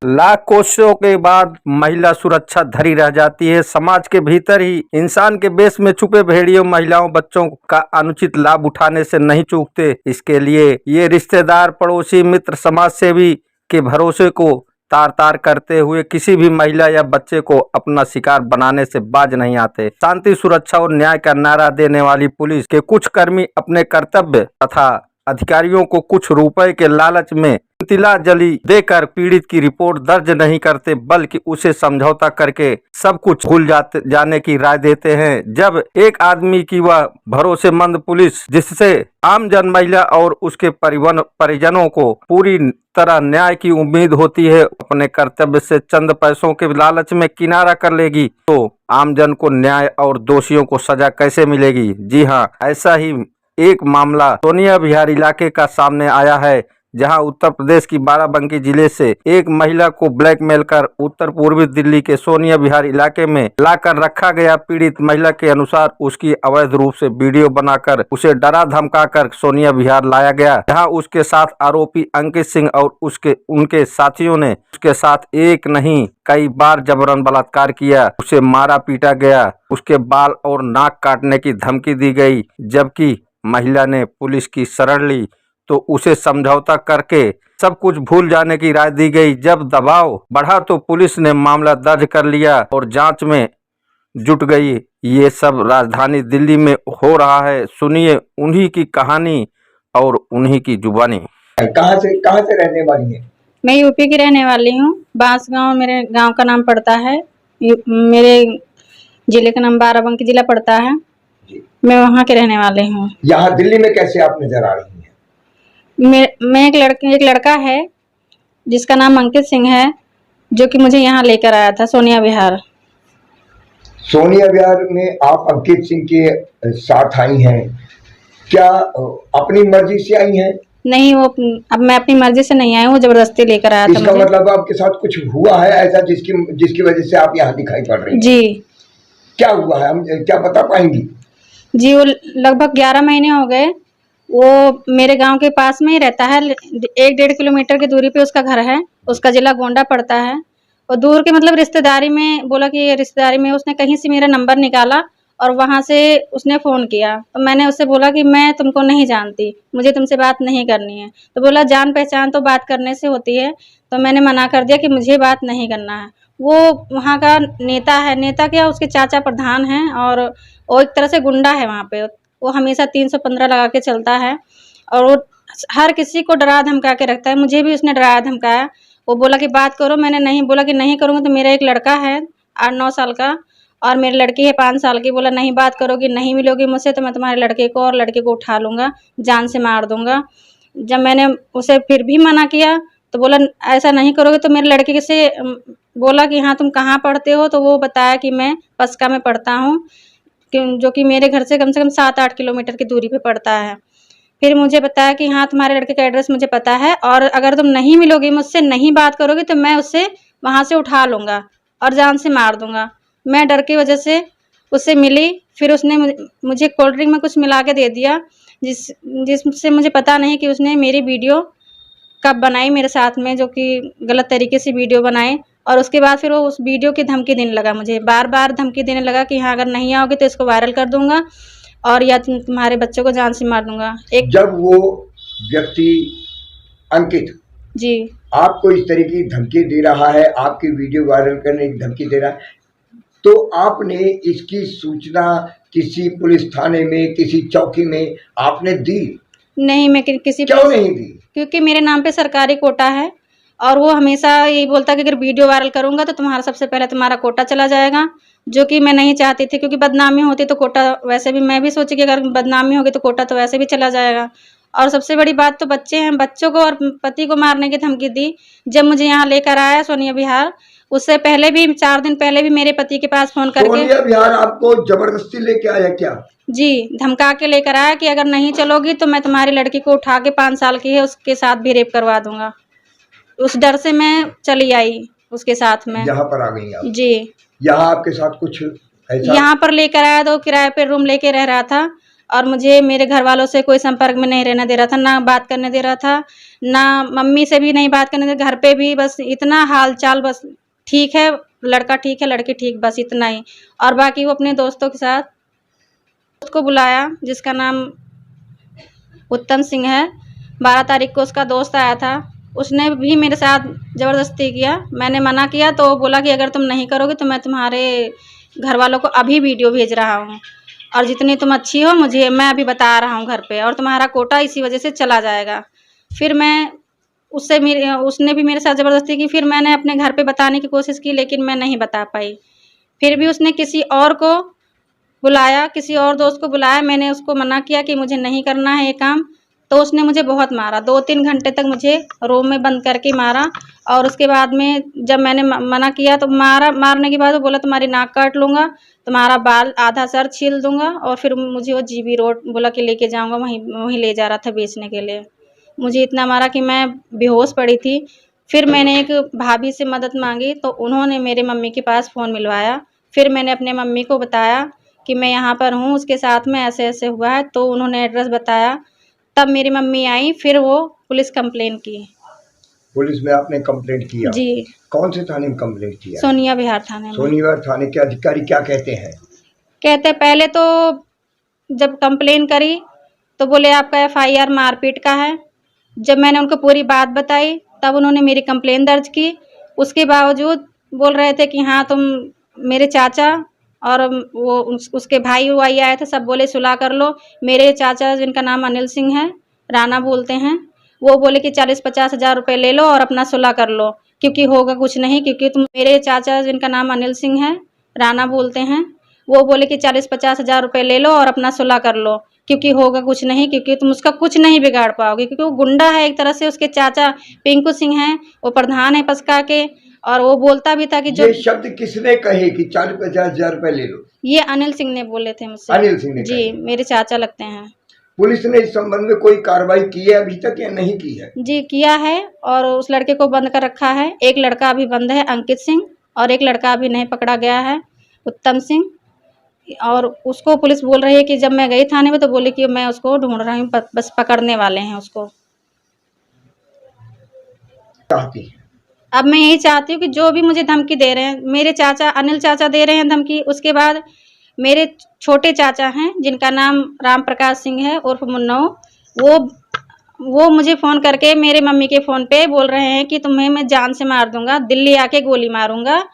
लाख कोशिशों के बाद महिला सुरक्षा धरी रह जाती है। समाज के भीतर ही इंसान के बेस में छुपे भेड़ियों महिलाओं बच्चों का अनुचित लाभ उठाने से नहीं चूकते। इसके लिए ये रिश्तेदार, पड़ोसी, मित्र, समाज सेवी के भरोसे को तार तार करते हुए किसी भी महिला या बच्चे को अपना शिकार बनाने से बाज नहीं आते। शांति, सुरक्षा और न्याय का नारा देने वाली पुलिस के कुछ कर्मी अपने कर्तव्य तथा अधिकारियों को कुछ रुपए के लालच में तिलांजलि देकर पीड़ित की रिपोर्ट दर्ज नहीं करते, बल्कि उसे समझौता करके सब कुछ भूल जाने की राय देते हैं। जब एक आदमी की वह भरोसेमंद पुलिस, जिससे आमजन महिला और उसके परिजनों को पूरी तरह न्याय की उम्मीद होती है, अपने कर्तव्य से चंद पैसों के लालच में किनारा कर लेगी, तो आमजन को न्याय और दोषियों को सजा कैसे मिलेगी। जी हाँ, ऐसा ही एक मामला सोनिया विहार इलाके का सामने आया है, जहां उत्तर प्रदेश की बाराबंकी जिले से एक महिला को ब्लैकमेल कर उत्तर पूर्वी दिल्ली के सोनिया विहार इलाके में लाकर रखा गया। पीड़ित महिला के अनुसार उसकी अवैध रूप से वीडियो बनाकर उसे डरा धमकाकर सोनिया विहार लाया गया, जहां उसके साथ आरोपी अंकित सिंह और उनके साथियों ने उसके साथ एक नहीं कई बार जबरन बलात्कार किया। उसे मारा पीटा गया, उसके बाल और नाक काटने की धमकी दी गई। जबकि महिला ने पुलिस की शरण ली तो उसे समझौता करके सब कुछ भूल जाने की राय दी गई। जब दबाव बढ़ा तो पुलिस ने मामला दर्ज कर लिया और जांच में जुट गई। ये सब राजधानी दिल्ली में हो रहा है। सुनिए उन्हीं की कहानी और उन्हीं की जुबानी। कहाँ से रहने वाली है? मैं यूपी की रहने वाली हूँ। बांसगांव मेरे गांव का नाम पड़ता है। मेरे जिले का नाम बाराबंकी जिला पड़ता है। मैं वहाँ के रहने वाले हूँ। यहाँ दिल्ली में कैसे आप नजर आ रही हैं? मैं एक लड़का है जिसका नाम अंकित सिंह है, जो कि मुझे यहाँ लेकर आया था सोनिया विहार। सोनिया विहार में आप अंकित सिंह के साथ आई हैं, क्या अपनी मर्जी से आई हैं? नहीं, वो अब मैं अपनी मर्जी से नहीं आई हूँ, जबरदस्ती लेकर आया था इसका मुझे। मतलब आपके साथ कुछ हुआ है ऐसा जिसकी वजह से आप यहाँ दिखाई पड़ रही हैं? जी। क्या हुआ है, हम क्या बता पाएंगी? जी, वो लगभग 11 महीने हो गए। वो मेरे गांव के पास में ही रहता है, 1-1.5 किलोमीटर की दूरी पे उसका घर है। उसका जिला गोंडा पड़ता है। और दूर के मतलब रिश्तेदारी में बोला कि रिश्तेदारी में उसने कहीं से मेरा नंबर निकाला और वहां से उसने फ़ोन किया। तो मैंने उससे बोला कि मैं तुमको नहीं जानती, मुझे तुमसे बात नहीं करनी है। तो बोला जान पहचान तो बात करने से होती है। तो मैंने मना कर दिया कि मुझे बात नहीं करना है। वो वहाँ का नेता है, नेता क्या उसके चाचा प्रधान हैं, और वो एक तरह से गुंडा है वहाँ पे। वो हमेशा 315 लगा के चलता है और वो हर किसी को डरा धमका के रखता है। मुझे भी उसने डराया धमकाया। वो बोला कि बात करो, मैंने नहीं बोला कि नहीं करूँगा। तो मेरा एक लड़का है 8-9 साल का और मेरी लड़की है 5 साल की। बोला नहीं बात करोगी, नहीं मिलोगी मुझसे तो मैं तुम्हारे लड़के को और लड़के को उठा लूँगा, जान से मार दूँगा। जब मैंने उसे फिर भी मना किया तो बोला ऐसा नहीं करोगे। तो मेरे लड़के से बोला कि हाँ तुम कहाँ पढ़ते हो? तो वो बताया कि मैं पस्का में पढ़ता हूँ, जो कि मेरे घर से कम 7-8 किलोमीटर की दूरी पे पड़ता है। फिर मुझे बताया कि हाँ तुम्हारे लड़के का एड्रेस मुझे पता है और अगर तुम नहीं मिलोगी मुझसे, नहीं बात करोगे तो मैं उससे वहाँ से उठा लूँगा और जान से मार दूँगा। मैं डर की वजह से उससे मिली। फिर उसने मुझे कोल्ड ड्रिंक में कुछ मिला के दे दिया, जिससे मुझे पता नहीं कि उसने मेरी वीडियो कब बनाई मेरे साथ में, जो कि गलत तरीके से वीडियो बनाए। और उसके बाद फिर वो उस वीडियो की धमकी देने लगा, मुझे बार-बार धमकी देने लगा कि हाँ अगर नहीं आओगे तो इसको वायरल कर दूंगा और या तुम्हारे बच्चों को जान से मार दूंगा। जब वो व्यक्ति अंकित जी आपको इस तरह की धमकी दे रहा है, आपकी वीडियो वायरल करने की धमकी दे रहा है, तो आपने इसकी सूचना किसी पुलिस थाने में, किसी चौकी में आपने दी? नहीं, मैं किसी क्यों नहीं दी? क्योंकि मेरे नाम पे सरकारी कोटा है और वो हमेशा यही बोलता कि अगर वीडियो वायरल करूंगा तो तुम्हारा सबसे पहले तुम्हारा कोटा चला जाएगा, जो कि मैं नहीं चाहती थी। क्योंकि बदनामी होती तो कोटा वैसे भी, मैं भी सोची कि अगर बदनामी होगी तो कोटा तो वैसे भी चला जाएगा। और सबसे बड़ी बात तो बच्चे हैं, बच्चों को और पति को मारने की धमकी दी। जब मुझे यहाँ लेकर आया सोनिया विहार, उससे पहले भी 4 दिन पहले भी मेरे पति के पास फोन करके सोनिया विहार आपको जबरदस्ती लेके आया क्या? जी, धमका के लेकर आया कि अगर नहीं चलोगी तो मैं तुम्हारी लड़की को उठा के 5 साल की है उसके साथ भी रेप करवा दूंगा। उस डर से मैं चली आई उसके साथ में। यहाँ पर आ गई आप? जी। यहाँ आपके साथ कुछ ऐसा? यहाँ पर लेकर आया तो किराए पे रूम लेके रह रहा था और मुझे मेरे घर वालों से कोई संपर्क में नहीं रहने दे रहा था, ना बात करने दे रहा था, ना मम्मी से भी नहीं बात करने दे, घर पे भी बस इतना हाल चाल, बस ठीक है लड़का, ठीक है लड़की ठीक, बस इतना ही। और बाकी वो अपने दोस्तों के साथ उसको बुलाया जिसका नाम उत्तम सिंह है। 12 तारीख को उसका दोस्त आया था, उसने भी मेरे साथ ज़बरदस्ती किया। मैंने मना किया तो वो बोला कि अगर तुम नहीं करोगे तो मैं तुम्हारे घर वालों को अभी वीडियो भेज रहा हूँ, और जितनी तुम अच्छी हो मुझे, मैं अभी बता रहा हूँ घर पे, और तुम्हारा कोटा इसी वजह से चला जाएगा। फिर मैं उसने भी मेरे साथ ज़बरदस्ती की। फिर मैंने अपने घर पे बताने की कोशिश की, लेकिन मैं नहीं बता पाई। फिर भी उसने किसी और को बुलाया, किसी और दोस्त को बुलाया। मैंने उसको मना किया कि मुझे नहीं करना है ये काम, तो उसने मुझे बहुत मारा। 2-3 घंटे तक मुझे रूम में बंद करके मारा। और उसके बाद में जब मैंने मना किया तो मारने के बाद वो बोला तुम्हारी नाक काट लूँगा, तुम्हारा बाल आधा सर छील दूँगा। और फिर मुझे वो जीबी रोड बोला कि लेके जाऊँगा, वहीं ले जा रहा था बेचने के लिए। मुझे इतना मारा कि मैं बेहोश पड़ी थी। फिर मैंने एक भाभी से मदद मांगी तो उन्होंने मेरे मम्मी के पास फ़ोन मिलवाया। फिर मैंने अपने मम्मी को बताया कि मैं यहाँ पर हूँ, उसके साथ में ऐसे-ऐसे हुआ है, तो उन्होंने एड्रेस बताया। तब मेरी मम्मी आई, फिर वो पुलिस कंप्लेन की। पुलिस में आपने कंप्लेंट किया? जी, कौन से थाने में कंप्लेंट किया? सोनिया विहार थाने में। सोनीवार थाने के अधिकारी क्या कहते हैं? कहते पहले तो जब कंप्लेन करी तो बोले आपका एफआईआर मारपीट का है। जब मैंने उनको पूरी बात बताई तब उन्होंने मेरी कंप्लेन दर्ज की। उसके बावजूद बोल रहे थे कि हाँ तुम, मेरे चाचा और वो उसके भाई वाई आए थे, सब बोले सुलह कर लो। मेरे चाचा जिनका नाम अनिल सिंह है, राणा बोलते हैं, वो बोले कि 40-50 हज़ार रुपये ले लो और अपना सुलह कर लो, क्योंकि होगा कुछ नहीं। क्योंकि तुम, मेरे चाचा जिनका नाम अनिल सिंह है, राणा बोलते हैं, वो बोले कि 40-50 हज़ार रुपये ले लो और अपना सुलह कर लो, क्योंकि होगा कुछ नहीं, क्योंकि तुम उसका कुछ नहीं बिगाड़ पाओगे। क्योंकि वो गुंडा है एक तरह से। उसके चाचा पिंकू सिंह हैं, वो प्रधान है पसका के, और वो बोलता भी था कि जो ये शब्द किसने कहे कि 40-50 हज़ार रुपए ले लो? ये अनिल सिंह ने बोले थे मुझसे। अनिल सिंह ने जी, कहे। मेरे चाचा लगते हैं। पुलिस ने इस संबंध में कोई कार्रवाई की है अभी तक या नहीं की है? जी, किया है, और उस लड़के को बंद कर रखा है। एक लड़का अभी बंद है, अंकित सिंह, और एक लड़का अभी नहीं पकड़ा गया है, उत्तम सिंह। और उसको पुलिस बोल रही है कि जब मैं गई थाने में तो बोली कि मैं उसको ढूंढ रही हूँ, बस पकड़ने वाले हैं उसको। चाहती है अब मैं यही चाहती हूँ कि जो भी मुझे धमकी दे रहे हैं, मेरे चाचा अनिल चाचा दे रहे हैं धमकी। उसके बाद मेरे छोटे चाचा हैं जिनका नाम राम प्रकाश सिंह है उर्फ मुन्नो, वो मुझे फ़ोन करके मेरे मम्मी के फ़ोन पे बोल रहे हैं कि तुम्हें मैं जान से मार दूंगा, दिल्ली आके गोली मारूंगा।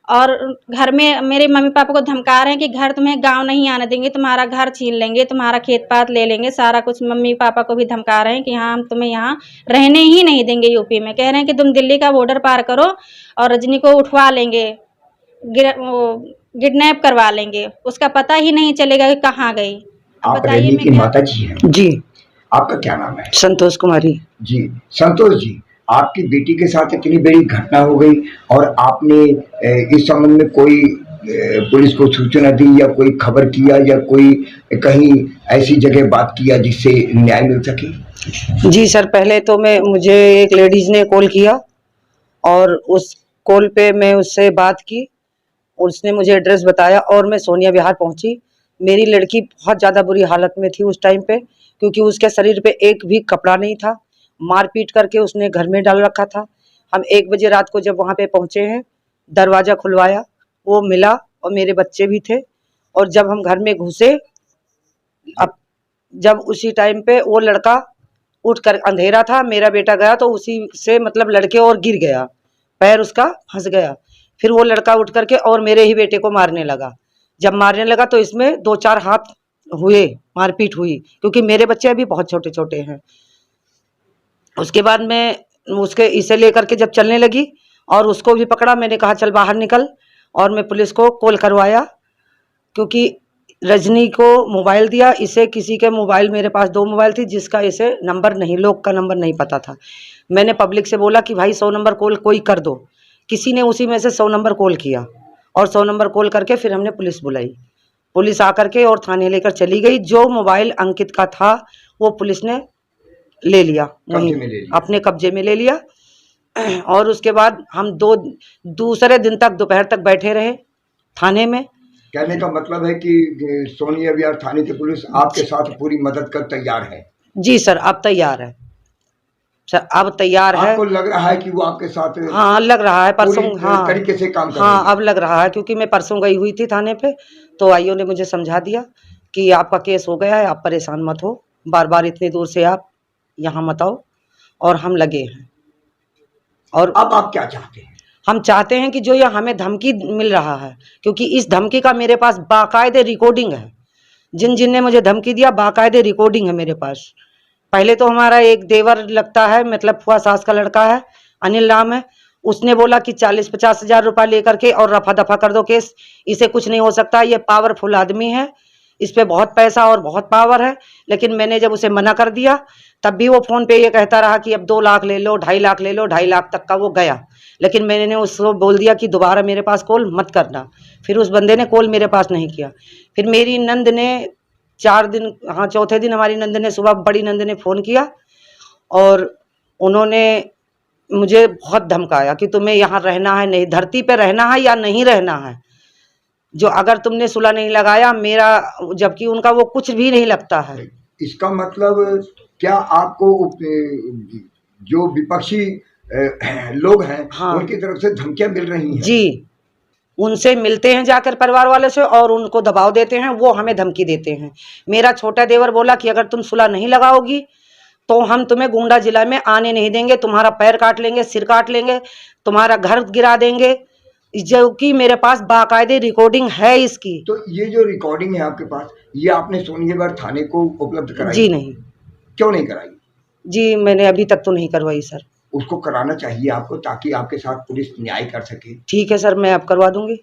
और घर में मेरे मम्मी पापा को धमका रहे हैं कि घर तुम्हें गांव नहीं आने देंगे, तुम्हारा घर छीन लेंगे, तुम्हारा खेत पात ले लेंगे, सारा कुछ। मम्मी पापा को भी धमका रहे हैं कि हाँ हम तुम्हें यहाँ रहने ही नहीं देंगे यूपी में। कह रहे हैं कि तुम दिल्ली का बॉर्डर पार करो और रजनी को उठवा लेंगे, किडनैप करवा लेंगे, उसका पता ही नहीं चलेगा कि कहाँ गई। अब आप बताइए रजनी मैं की क्या। माता जी हैं? जी, आपका क्या नाम है? संतोष कुमारी। जी संतोष जी, आपकी बेटी के साथ इतनी बड़ी घटना हो गई और आपने इस संबंध में कोई पुलिस को सूचना दी या कोई खबर किया या कोई कहीं ऐसी जगह बात किया जिससे न्याय मिल सके? जी सर, पहले तो मुझे एक लेडीज ने कॉल किया और उस कॉल पे मैं उससे बात की। उसने मुझे एड्रेस बताया और मैं सोनिया विहार पहुंची। मेरी लड़की बहुत ज़्यादा बुरी हालत में थी उस टाइम पे, क्योंकि उसके शरीर पे एक भी कपड़ा नहीं था। मारपीट करके उसने घर में डाल रखा था। हम 1 बजे रात को जब वहाँ पे पहुँचे हैं, दरवाज़ा खुलवाया, वो मिला और मेरे बच्चे भी थे। और जब हम घर में घुसे, अब जब उसी टाइम पे वो लड़का उठकर, अंधेरा था, मेरा बेटा गया तो उसी से मतलब लड़के और गिर गया, पैर उसका फंस गया। फिर वो लड़का उठ करके और मेरे ही बेटे को मारने लगा। जब मारने लगा तो इसमें 2-4 हाथ हुए, मारपीट हुई, क्योंकि मेरे बच्चे अभी बहुत छोटे छोटे हैं। उसके बाद मैं उसके इसे लेकर के जब चलने लगी और उसको भी पकड़ा, मैंने कहा चल बाहर निकल, और मैं पुलिस को कॉल करवाया, क्योंकि रजनी को मोबाइल दिया। इसे किसी के मोबाइल, मेरे पास 2 मोबाइल थी, जिसका इसे नंबर नहीं, लोग का नंबर नहीं पता था। मैंने पब्लिक से बोला कि भाई 100 नंबर कॉल कोई कर दो। किसी ने उसी में से 100 नंबर कॉल किया और 100 नंबर कॉल करके फिर हमने पुलिस बुलाई। पुलिस आकर के और थाने लेकर चली गई। जो मोबाइल अंकित का था वो पुलिस ने ले लिया, वहीं अपने कब्जे में ले लिया। और उसके बाद हम दूसरे दिन तक दोपहर तक बैठे रहे थाने में। कहने का मतलब है कि सोनिया विहार थाने की पुलिस आपके साथ पूरी मदद कर तैयार है। जी सर, अब तैयार है सर, अब तैयार है। आपको लग रहा है कि वो आपके साथ हाँ लग रहा है, परसों पूरी हाँ तरीके से काम कर हाँ रही है। अब लग रहा है, क्योंकि मैं परसों गई हुई थी थाने पे, तो आईओ ने मुझे समझा दिया कि आपका केस हो गया है, आप परेशान मत हो, बार बार इतनी दूर से आप यहाँ मत आओ, और हम लगे हैं। और अब आप क्या चाहते हैं? हम चाहते हैं कि जो ये हमें धमकी मिल रहा है, क्योंकि इस धमकी का मेरे पास बाकायदे रिकॉर्डिंग है, जिन जिन ने मुझे धमकी दिया बाकायदे रिकॉर्डिंग है मेरे पास। पहले तो हमारा एक देवर लगता है, मतलब फुआ सास का लड़का है, अनिल नाम है, उसने बोला कि 40-50 हजार रुपया लेकर के और रफा दफा कर दो केस, इसे कुछ नहीं हो सकता, ये पावरफुल आदमी है, इस पे बहुत पैसा और बहुत पावर है। लेकिन मैंने जब उसे मना कर दिया, तब भी वो फोन पे ये कहता रहा कि अब 2 लाख ले लो, 2.5 लाख ले लो, 2.5 लाख तक का वो गया। लेकिन मैंने उसको बोल दिया कि दोबारा मेरे पास कॉल मत करना। फिर उस बंदे ने कॉल मेरे पास नहीं किया। फिर मेरी नंद ने 4 दिन, हाँ चौथे दिन हमारी नंद ने सुबह, बड़ी नंद ने फ़ोन किया और उन्होंने मुझे बहुत धमकाया कि तुम्हें यहाँ रहना है, नहीं धरती पे रहना है या नहीं रहना है, जो अगर तुमने सुलह नहीं लगाया मेरा, जबकि उनका वो कुछ भी नहीं लगता है। इसका मतलब क्या आपको जो विपक्षी लोग हैं हाँ। उनकी तरफ से धमकियां मिल रही हैं? जी, उनसे मिलते हैं जाकर परिवार वाले से और उनको दबाव देते हैं, वो हमें धमकी देते हैं। मेरा छोटा देवर बोला कि अगर तुम सुलह नहीं लगाओगी तो हम तुम्हें गोंडा जिला में आने नहीं देंगे, तुम्हारा पैर काट लेंगे, सिर काट लेंगे, तुम्हारा घर गिरा देंगे, जो कि मेरे पास बाकायदे रिकॉर्डिंग है इसकी। तो ये जो रिकॉर्डिंग है आपके पास, ये आपने सोनिया विहार थाने को उपलब्ध कराई? जी नहीं। क्यों नहीं कराई? जी मैंने अभी तक तो नहीं करवाई सर। उसको कराना चाहिए आपको, ताकि आपके साथ पुलिस न्याय कर सके। ठीक है सर, मैं अब करवा दूंगी।